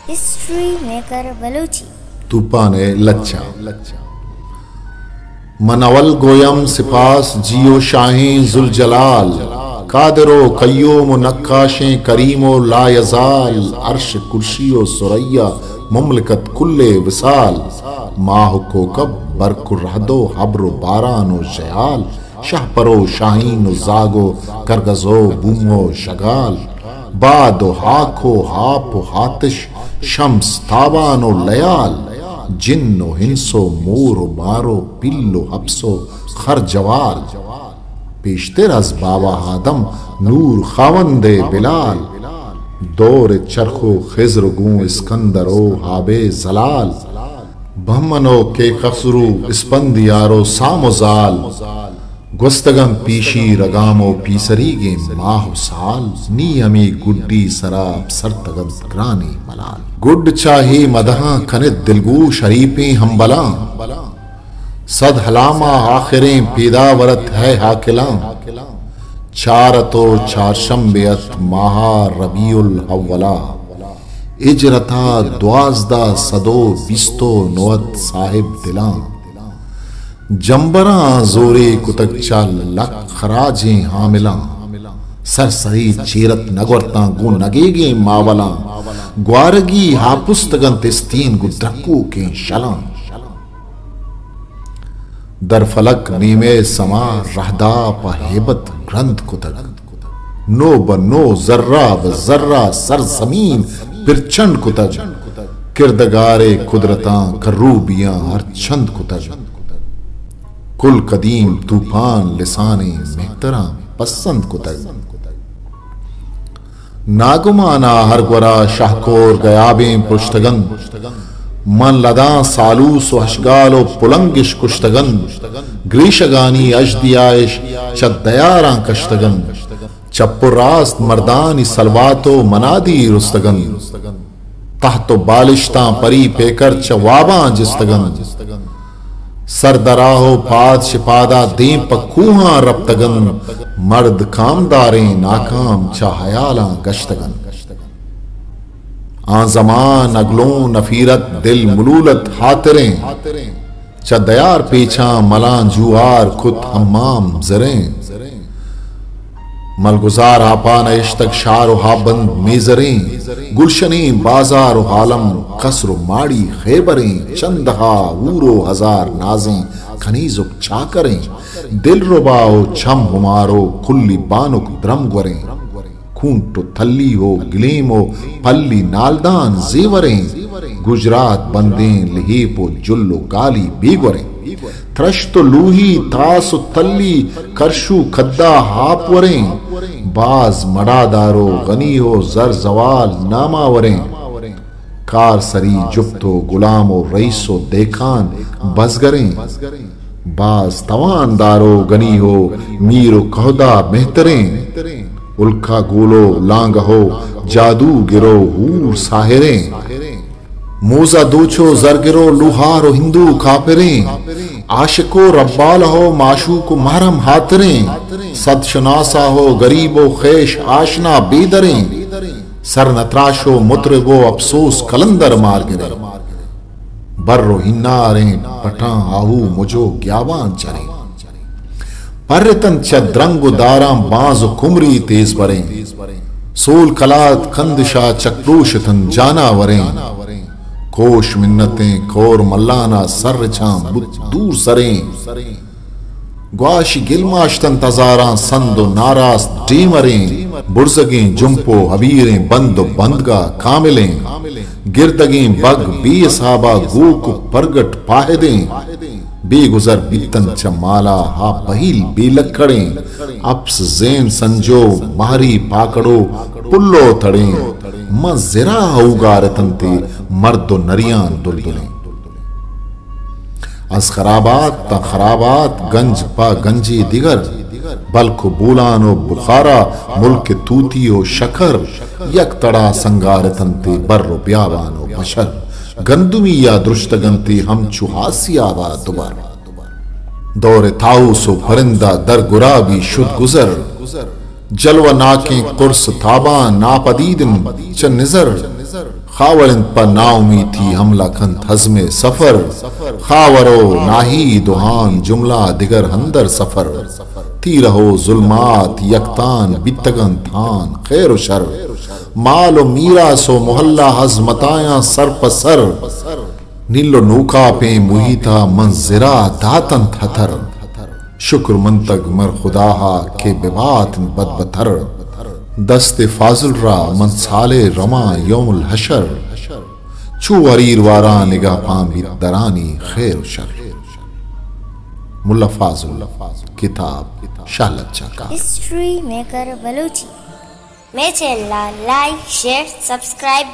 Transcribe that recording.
History maker Balochi तूफाने लच्छा मनवल गोयम सिपास जियो शाहें जुल जलाल कादरो कय्यूम नक्काशें करीमो लायजाल अर्श कुर्सियो सुरैया मुमलकत कुल्ले विसाल माह को कब बरकुर रहदो हब्रो बारानो शयाल शाह परो शाहीन जागो करगजो बूमो शगाल बादो हाखो हापो हातिश शम्स ताबानो लयाल जिन्नो हिंसो मोरो मारो पिल्लो हब्सो खर जवाल पेशतर अज बाबा आदम नूर खावंदे बिलाल दौर चरखो खिजर गूं इस्कंदरो हाबे जलाल बहमनो के खसरू इस्पंदियारो सामोजाल गुस्तगम पीशी रगामो पीसरीगे माह साल नी अमी गुड्डी सराब सरतगम ग्रानी मलाल गुड चाहे मदहा खनित दिलगू शरीफे हम बला सद हलामा आखिरें पैदावरत है हाकिला चारतो चारशम बेअत माहा रबीउल अव्वला इजरता द्वाजदा सदो बिस्तो नोअत साहिब दिला जंबरा जोरे कुतच्चा लख खराजे हामिला सरसरी चीरत नगरता गु नगेगे मावला ग्वारगी हापुस्तगन तिस्तीन गुद्रकू के शला दर फलक नीमे समा रहदा पहेबत ग्रंथ कुतक नो बनो जर्रा ब जर्रा सर जमीन पिरचंड कुतज किरदगारे कुदरता करूबियां हर छंद कुतज कुल कदीम तूफान लिसाने मेहतरा पसंद कुतग नागुमाना हर ग्वरा शाहकोर गयाबे पुश्तगन मन लदा सालूस हशगालो पुलंगिश कुश्तगन ग्रीशगानी अजदियाश चदयारा कश्तगन चप्पुरास्त मर्दानी सलवातो मनादी रुस्तगन तहतो बालिश्ता परी पेकर चवाबा जिस्तगन सरदराहो पाद शिपादा दे पकूहा रप्तगन मर्द कामदारे नाकाम चाहयाला गश्तगन आजमान अगलो नफीरत दिल मुलूलत हातरें चदयार पेछा मला जुआर खुद हम्माम जरें मलगुजार आपा नयश्तक शार हाबंद मेजरें गुलशने बाजार हालम कसरो माड़ी खैबरें चंदहा ऊरो हजार नाजें खनीजुक चाकरें दिल रुबाओ छम हुमारो खुल्ली बानुक द्रमगवरें खूंटो थल्ली हो गिलेमो पल्ली नालदान जेवरें गुजरात बंदें लिहेपो जुल्लो गाली बेगवरें थ्रश्तो लूही तासो तल्ली करशु खद्दा हापवरें बाज मडादारो गनी हो जर जवाल नामावरें कार सरी जुफ्तो गुलामो रईसो देखान बजगरें बाज तवानदारो गनी हो मीरो कहदा बेहतरें उल्का गोलो लांग हो जादू गिरो हूर साहिरें मोजा दोछो जरगिरो लुहारो हिंदू खापिरें आशिको रब्बाल हो माशूक महरम हातरें सदशनासा हो गरीबो खेश आशना बेदरें सर नत्राशो मुतरबो अफसोस कलंदर मार गिरे बर्रो हिन्नारे पठा आहू मुझो ग्यावान चरे पर्यतन चद्रंगु दाराम बाज कुमरी तेज बरें सोल कलात कंदिशा चक्रोशतन जाना वरें कोश मिन्नतें कोर मल्लाना सर छाम दूर सरें ग्वाशी गिलमाश्तन तजारा संदो नारास डेमरें बुर्जगें जुम्पो हबीरें बंदो बंदगा कामिलें गिरदगें बग बेसाबा गोक परगट पाहिदें बेगुजर बितन चमाला हा पहिल बेलकड़ें अप्स जैन संजो मारी पाकड़ो पुल्लो थड़ें मजरा उगारतंते मर्दो नरियान दुलदुलें अस खराबात ता खराबात गंज पा गंजी दिगर बल्कु बुलानो बुखारा मुल्क तूतियो शकर यक तड़ा संगारतंते बर्रो ब्यावानो बशर गंदुमी या दृष्टगंते हम चुहासियावा दुबार दौरे ताउसो परिंदा दर गुराबी शुद गुजर जलवा नाकें कुर्स ताबा नापदीदम च निजर खावरिन पर नाउमी थी हमला खंत हजमे सफर खावरो नाही दुहान जुमला दिगर हंदर सफर ती रहो जुल्मात यकतान बितगन थान खैर शर मालो मीरा सो मोहल्ला हजमताया सर पसर नीलो नूका पे मुहिता मंजिरा दातन थथर शुक्र मंतग मर खुदाहा के बेबात बदबतर दस्ते फाजुल रा मनसाले रमा यौमुल हशर चू अरीर वारा निगाह पामी दरानी खैर शर। मुल्ला फाजुल किताब शालच्चा का हिस्ट्री मेकर बलूची। मैं चैनल लाइक शेयर सब्सक्राइब